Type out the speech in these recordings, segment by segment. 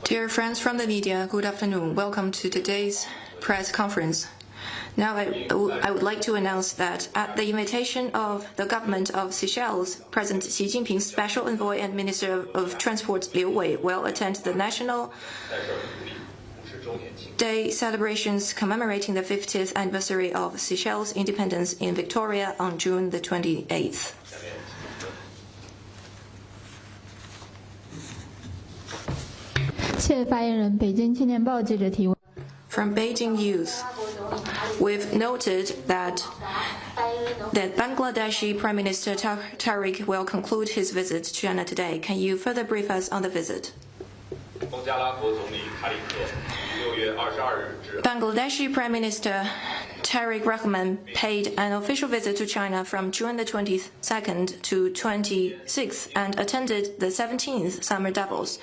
Dear friends from the media, good afternoon. Welcome to today's press conference. Now I would like to announce that at the invitation of the government of Seychelles, President Xi Jinping's Special Envoy and Minister of Transport Liu Wei will attend the National Day celebrations commemorating the 50th anniversary of Seychelles' independence in Victoria on June the 28th. From Beijing News, we've noted that Bangladeshi Prime Minister Tariq will conclude his visit to China today. Can you further brief us on the visit? Bangladeshi Prime Minister Tariq Rahman paid an official visit to China from June the 22nd to 26th and attended the 17th Summer Davos.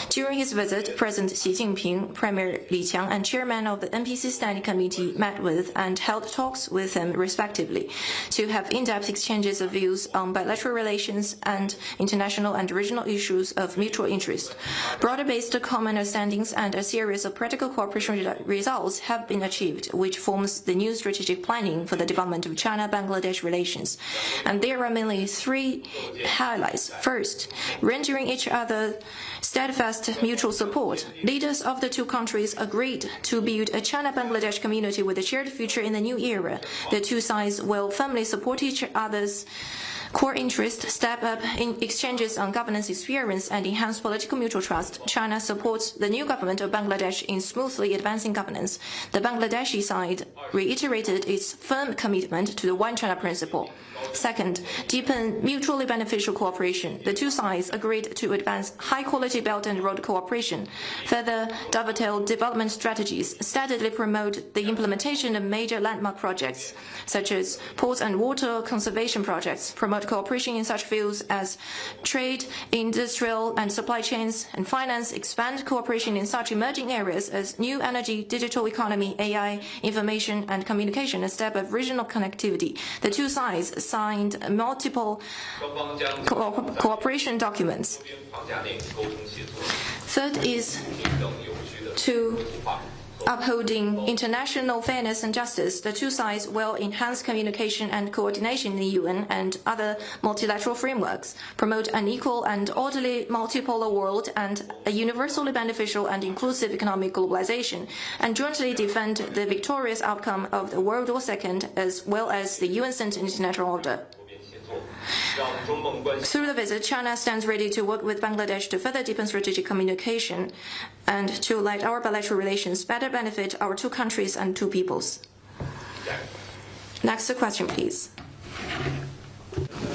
During his visit, President Xi Jinping, Premier Li Qiang, and Chairman of the NPC Standing Committee met with and held talks with him respectively to have in-depth exchanges of views on bilateral relations and international and regional issues of mutual interest. Broader-based common understandings and a series of practical cooperation results have been achieved, which forms the new strategic planning for the development of China-Bangladesh relations. And there are mainly three highlights. First, rendering each other steadfast mutual support. Leaders of the two countries agreed to build a China-Bangladesh community with a shared future in the new era. The two sides will firmly support each other's core interest, step up in exchanges on governance experience, and enhance political mutual trust. China supports the new government of Bangladesh in smoothly advancing governance. The Bangladeshi side reiterated its firm commitment to the One China principle. Second, deepen mutually beneficial cooperation. The two sides agreed to advance high-quality Belt and Road cooperation, further dovetail development strategies, steadily promote the implementation of major landmark projects, such as ports and water conservation projects, promote cooperation in such fields as trade, industrial and supply chains, and finance, expand cooperation in such emerging areas as new energy, digital economy, AI, information and communication, and step of regional connectivity. The two sides signed multiple cooperation documents. Third is to upholding international fairness and justice. The two sides will enhance communication and coordination in the UN and other multilateral frameworks, promote an equal and orderly multipolar world and a universally beneficial and inclusive economic globalization, and jointly defend the victorious outcome of the World War II as well as the UN-centered international order. Through the visit, China stands ready to work with Bangladesh to further deepen strategic communication and to let our bilateral relations better benefit our two countries and two peoples. Next question, please.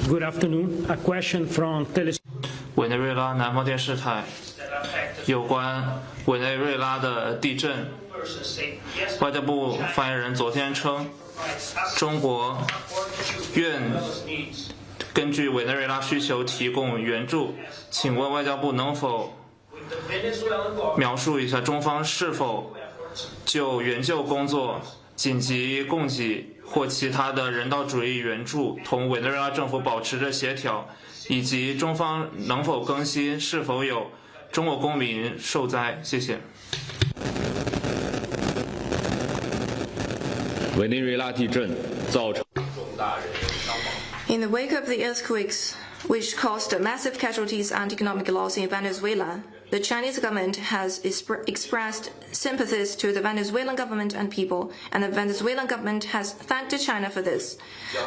Good afternoon. A question from 委内瑞拉南方电视台有关委内瑞拉的地震，外交部发言人昨天称，中国愿根据委内瑞拉需求提供援助，请问外交部能否描述一下中方是否就援救工作、紧急供给或其他的人道主义援助同委内瑞拉政府保持着协调，以及中方能否更新是否有中国公民受灾？谢谢。委内瑞拉地震造成 In the wake of the earthquakes, which caused massive casualties and economic loss in Venezuela, the Chinese government has expressed sympathies to the Venezuelan government and people, and the Venezuelan government has thanked China for this.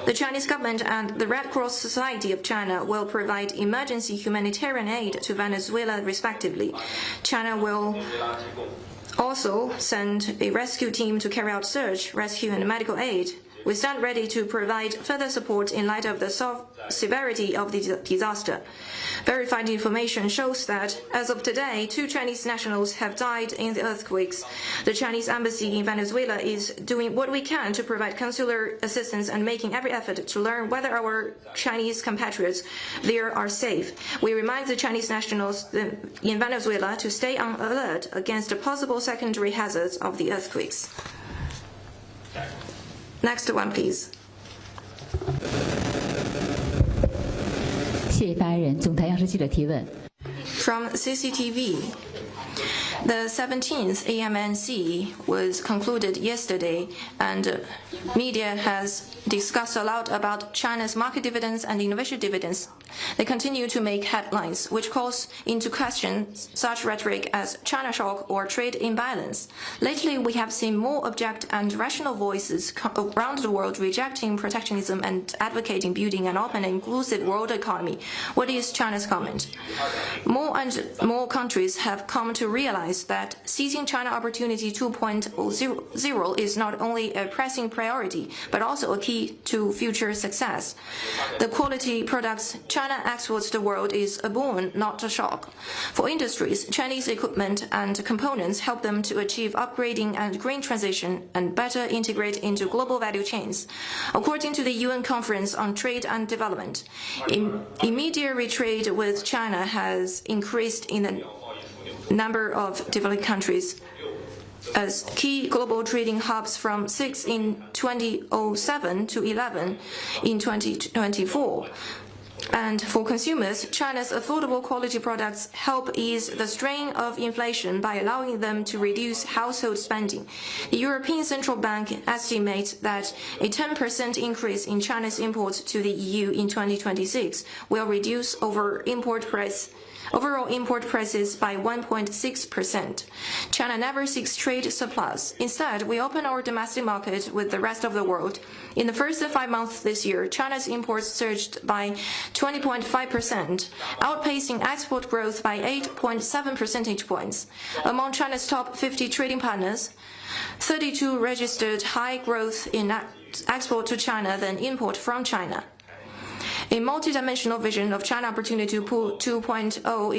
The Chinese government and the Red Cross Society of China will provide emergency humanitarian aid to Venezuela respectively. China will also send a rescue team to carry out search, rescue, and medical aid. We stand ready to provide further support in light of the severity of the disaster. Verified information shows that, as of today, 2 Chinese nationals have died in the earthquakes. The Chinese embassy in Venezuela is doing what we can to provide consular assistance and making every effort to learn whether our Chinese compatriots there are safe. We remind the Chinese nationals in Venezuela to stay on alert against the possible secondary hazards of the earthquakes. Next one, please. 谢谢发言人。总台央视记者提问。From CCTV, the 17th AMNC was concluded yesterday, and media has discussed a lot about China's market dividends and innovation dividends. They continue to make headlines, which calls into question such rhetoric as China shock or trade imbalance. Lately, we have seen more objective and rational voices around the world rejecting protectionism and advocating building an open and inclusive world economy. What is China's comment? More and more countries have come to realize that seizing China Opportunity 2.0 is not only a pressing priority, but also a key to future success. The quality products China exports to the world is a boon, not a shock. For industries, Chinese equipment and components help them to achieve upgrading and green transition and better integrate into global value chains. According to the UN Conference on Trade and Development, intermediary trade with China has increased in the number of developed countries as key global trading hubs from 6 in 2007 to 11 in 2024. And for consumers, China's affordable quality products help ease the strain of inflation by allowing them to reduce household spending. The European Central Bank estimates that a 10% increase in China's imports to the EU in 2026 will reduce overall import prices by 1.6%. China never seeks trade surplus. Instead, we open our domestic market with the rest of the world. In the first 5 months this year, China's imports surged by 20.5%, outpacing export growth by 8.7 percentage points. Among China's top 50 trading partners, 32 registered high growth in export to China than import from China. A multidimensional vision of China Opportunity 2.0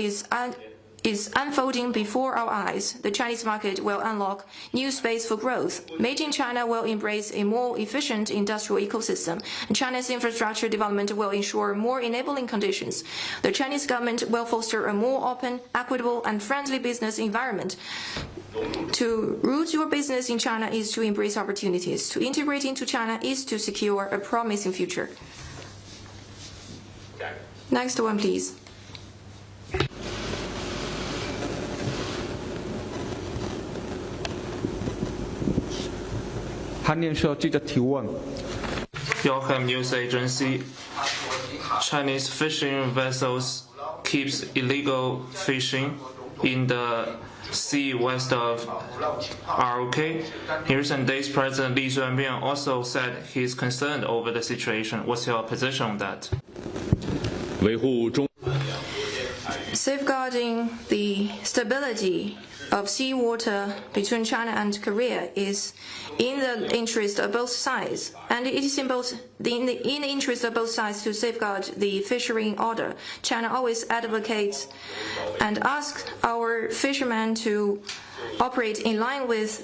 is unfolding before our eyes. The Chinese market will unlock new space for growth. Made in China will embrace a more efficient industrial ecosystem, and China's infrastructure development will ensure more enabling conditions. The Chinese government will foster a more open, equitable, and friendly business environment. To root your business in China is to embrace opportunities. To integrate into China is to secure a promising future. Next one, please. Yocham News Agency. Chinese fishing vessels keeps illegal fishing in the sea west of ROK. In recent days, President Li Zuanbian also said he is concerned over the situation. What's your position on that? Safeguarding the stability of seawater between China and Korea is in the interest of both sides, and it is in the interest of both sides to safeguard the fishery order. China always advocates and asks our fishermen to operate in line with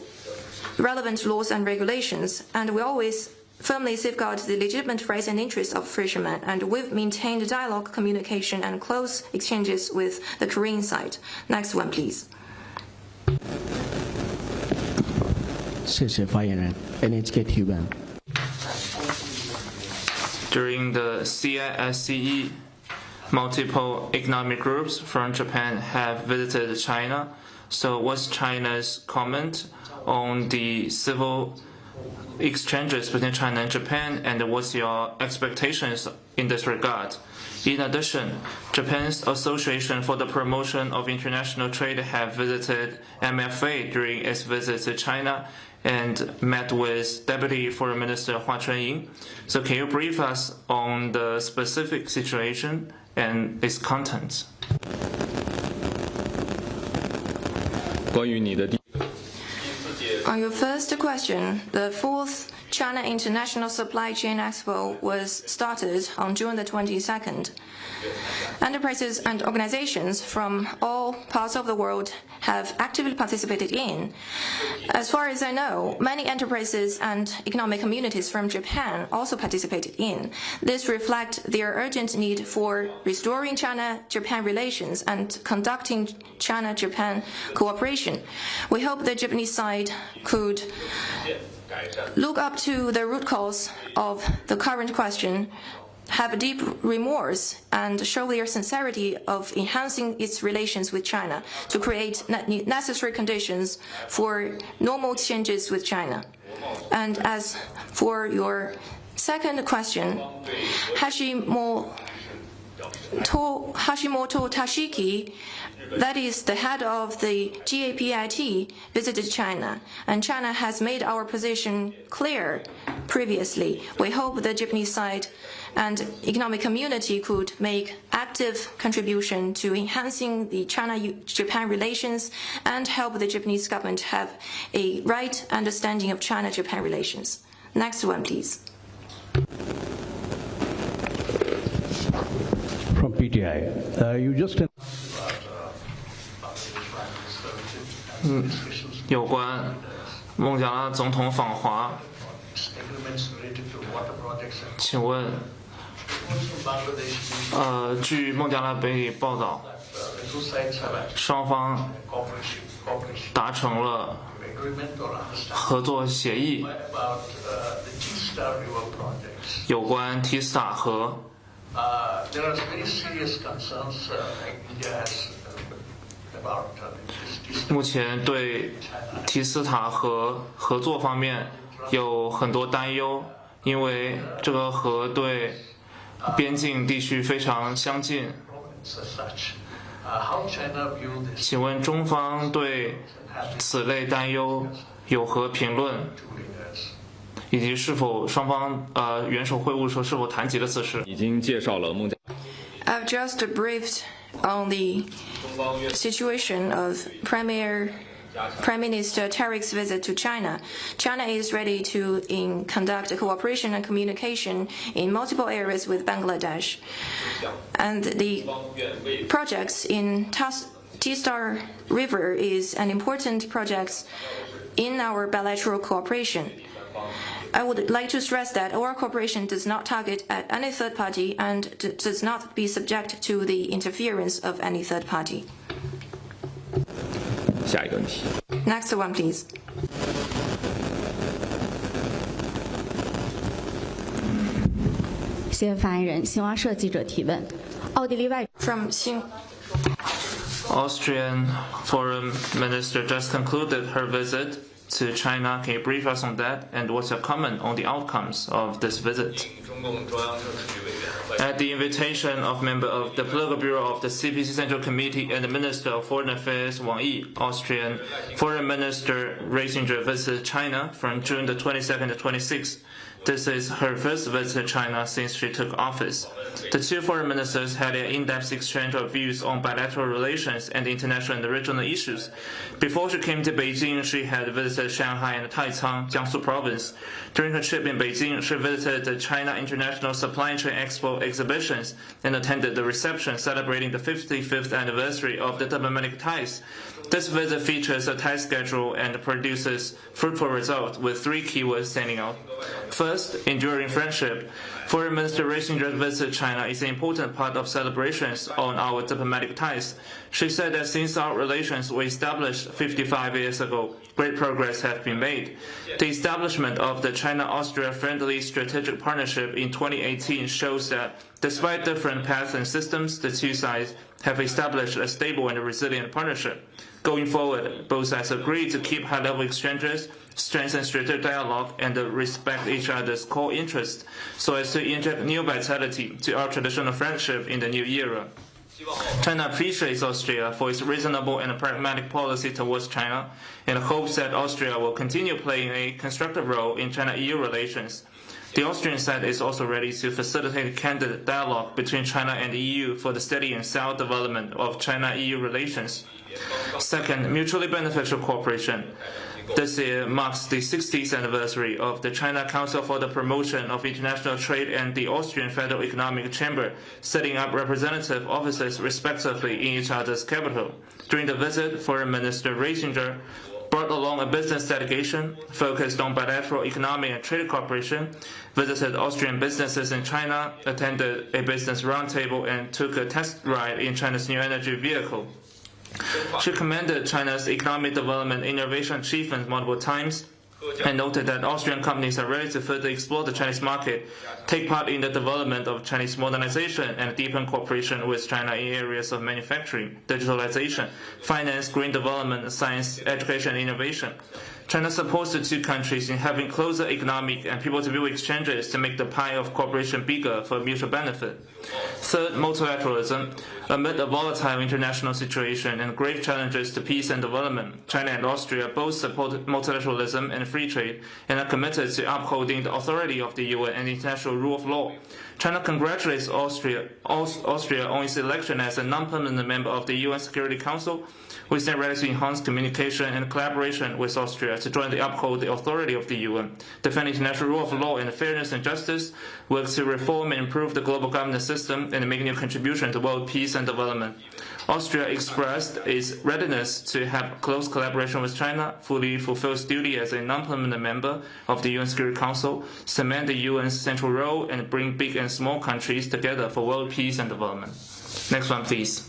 relevant laws and regulations, and we always firmly safeguard the legitimate rights and interests of fishermen, and we've maintained dialogue, communication, and close exchanges with the Korean side. Next one, please. During the CISCE, multiple economic groups from Japan have visited China. So what's China's comment on the civil exchanges between China and Japan, and what's your expectations in this regard? In addition, Japan's Association for the Promotion of International Trade have visited MFA during its visit to China and met with Deputy Foreign Minister Hua Chunying. So can you brief us on the specific situation and its contents? On your first question, the fourth China International Supply Chain Expo was started on June the 22nd. Enterprises and organizations from all parts of the world have actively participated in. As far as I know, many enterprises and economic communities from Japan also participated in. This reflects their urgent need for restoring China-Japan relations and conducting China-Japan cooperation. We hope the Japanese side could look up to the root cause of the current question have deep remorse and show their sincerity of enhancing its relations with China to create necessary conditions for normal exchanges with China. And as for your second question, Hashimoto Tashiki, that is the head of the GAPIT, visited China, and China has made our position clear previously. We hope the Japanese side and economic community could make active contribution to enhancing the China-Japan relations and help the Japanese government have a right understanding of China-Japan relations. Next one, please. From PTI, you just 有关孟加拉总统访华，请问，据孟加拉媒体报道，双方达成了合作协议，有关提斯塔河。目前对提斯塔河合作方面有很多担忧，因为这个河对边境地区非常相近。请问中方对此类担忧有何评论？以及是否双方元首会晤时候是否谈及了此事？已经介绍了孟加。I've just briefed on the situation of Prime Minister Tarik's visit to China. China is ready to conduct cooperation and communication in multiple areas with Bangladesh. And the projects in Tistar River is an important project in our bilateral cooperation. I would like to stress that our cooperation does not target at any third party and does not be subject to the interference of any third party. 下一个问题。 Next one, please. From Austrian Foreign Minister just concluded her visit to China. Can you brief us on that? And what's your comment on the outcomes of this visit? At the invitation of member of the Political Bureau of the CPC Central Committee and the Minister of Foreign Affairs Wang Yi, Austrian Foreign Minister Reisinger visited China from June the 22nd to 26th. This is her first visit to China since she took office. The two foreign ministers had an in-depth exchange of views on bilateral relations and international and regional issues. Before she came to Beijing, she had visited Shanghai and Taicang, Jiangsu province. During her trip in Beijing, she visited the China International Supply Chain Expo exhibitions and attended the reception celebrating the 55th anniversary of the diplomatic ties. This visit features a tight schedule and produces fruitful results with three keywords standing out. First, enduring friendship. Foreign Minister Reisinger's visit to China is an important part of celebrations on our diplomatic ties. She said that since our relations were established 55 years ago, great progress has been made. The establishment of the China-Austria Friendly Strategic Partnership in 2018 shows that despite different paths and systems, the two sides have established a stable and resilient partnership. Going forward, both sides agreed to keep high-level exchanges, strengthen strategic dialogue, and respect each other's core interests, so as to inject new vitality to our traditional friendship in the new era. China appreciates Austria for its reasonable and pragmatic policy towards China, and hopes that Austria will continue playing a constructive role in China-EU relations. The Austrian side is also ready to facilitate candid dialogue between China and the EU for the steady and sound development of China-EU relations. Second, mutually beneficial cooperation. This year marks the 60th anniversary of the China Council for the Promotion of International Trade and the Austrian Federal Economic Chamber, setting up representative offices respectively in each other's capital. During the visit, Foreign Minister Reisinger brought along a business delegation focused on bilateral economic and trade cooperation, visited Austrian businesses in China, attended a business roundtable, and took a test ride in China's new energy vehicle. She commended China's economic development innovation achievements multiple times, and noted that Austrian companies are ready to further explore the Chinese market, take part in the development of Chinese modernization, and deepen cooperation with China in areas of manufacturing, digitalization, finance, green development, science, education, and innovation. China supports the two countries in having closer economic and people-to-people exchanges to make the pie of cooperation bigger for mutual benefit. Third, multilateralism. Amid a volatile international situation and grave challenges to peace and development, China and Austria both support multilateralism and free trade and are committed to upholding the authority of the UN and international rule of law. China congratulates Austria on its election as a non-permanent member of the UN Security Council. We stand ready to enhance communication and collaboration with Austria to jointly uphold the authority of the UN, defend international rule of law and fairness and justice, work to reform and improve the global governance system, and make new contribution to world peace and development. Austria expressed its readiness to have close collaboration with China, fully fulfill its duty as a non-permanent member of the UN Security Council, cement the UN's central role, and bring big and small countries together for world peace and development. Next one, please.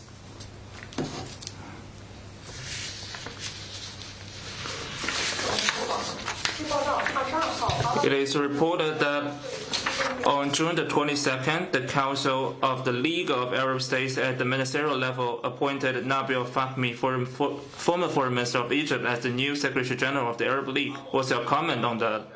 It is reported that on June the 22nd, the Council of the League of Arab States at the ministerial level appointed Nabil Fahmy, former Foreign Minister of Egypt, as the new Secretary General of the Arab League. What's your comment on that?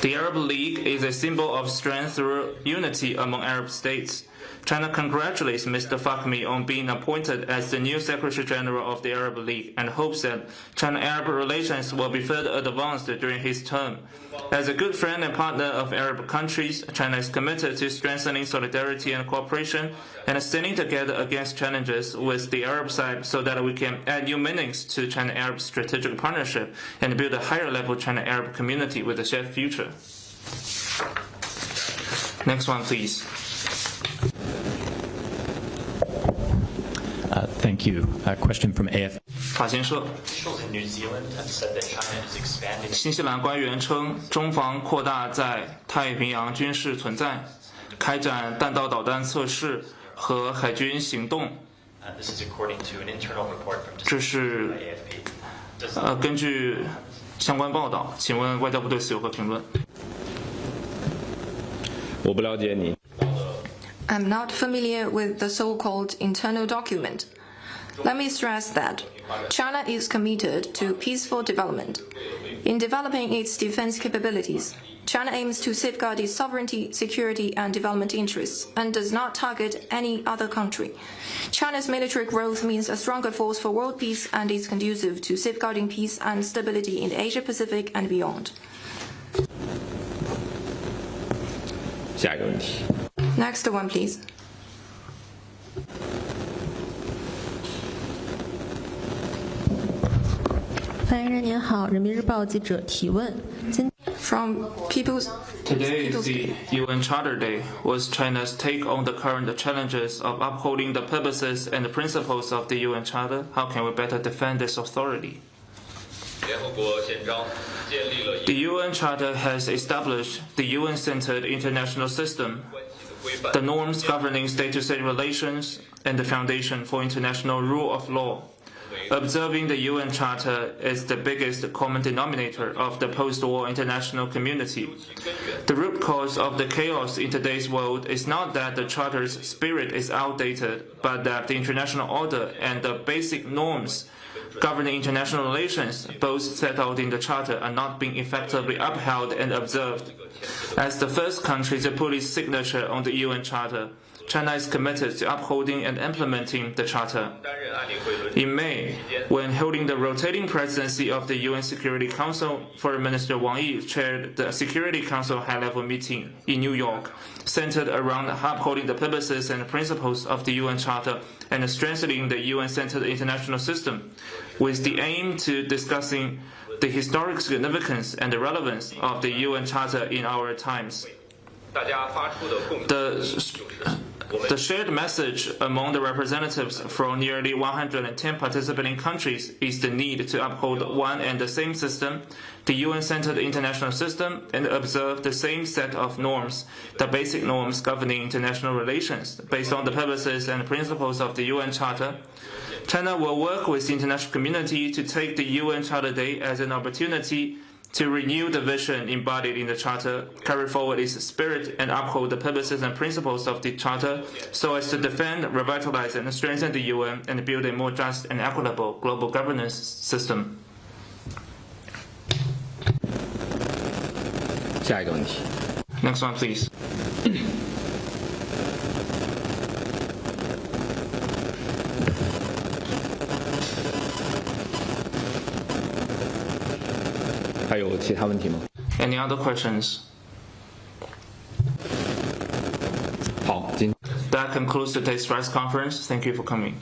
The Arab League is a symbol of strength through unity among Arab states. China congratulates Mr. Fahmy on being appointed as the new Secretary General of the Arab League and hopes that China-Arab relations will be further advanced during his term. As a good friend and partner of Arab countries, China is committed to strengthening solidarity and cooperation and standing together against challenges with the Arab side so that we can add new meanings to China-Arab strategic partnership and build a higher-level China-Arab community with a shared future. Next one, please. Thank you. A question from AF. 法新社。新西兰官员称，中方扩大在太平洋军事存在，开展弹道导弹测试和海军行动。这是根据相关报道，请问外交部对此有何评论？我不了解你。 I'm not familiar with the so-called internal document. Let me stress that China is committed to peaceful development. In developing its defense capabilities, China aims to safeguard its sovereignty, security, and development interests, and does not target any other country. China's military growth means a stronger force for world peace and is conducive to safeguarding peace and stability in the Asia-Pacific and beyond. 下一个问题。 Next one, please. From People's Today is the UN Charter Day. What's China's take on the current challenges of upholding the purposes and the principles of the UN Charter? How can we better defend this authority? The UN Charter has established the UN-centered international system, the norms governing state-to-state relations, and the foundation for international rule of law. Observing the UN Charter is the biggest common denominator of the post-war international community. The root cause of the chaos in today's world is not that the Charter's spirit is outdated, but that the international order and the basic norms governing international relations, both set out in the Charter, are not being effectively upheld and observed. As the first country to put its signature on the UN Charter, China is committed to upholding and implementing the Charter. In May, when holding the rotating presidency of the UN Security Council, Foreign Minister Wang Yi chaired the Security Council high-level meeting in New York, centered around upholding the purposes and principles of the UN Charter and strengthening the UN-centered international system, with the aim to discussing the historic significance and the relevance of the UN Charter in our times. The shared message among the representatives from nearly 110 participating countries is the need to uphold one and the same system, the UN-centered international system, and observe the same set of norms, the basic norms governing international relations, based on the purposes and principles of the UN Charter. China will work with the international community to take the UN Charter Day as an opportunity to renew the vision embodied in the Charter, carry forward its spirit, and uphold the purposes and principles of the Charter so as to defend, revitalize, and strengthen the UN and build a more just and equitable global governance system. 下一个问题。 Next one, please. 还有其他问题吗？ Any other questions? 好，今 That concludes today's press conference. Thank you for coming.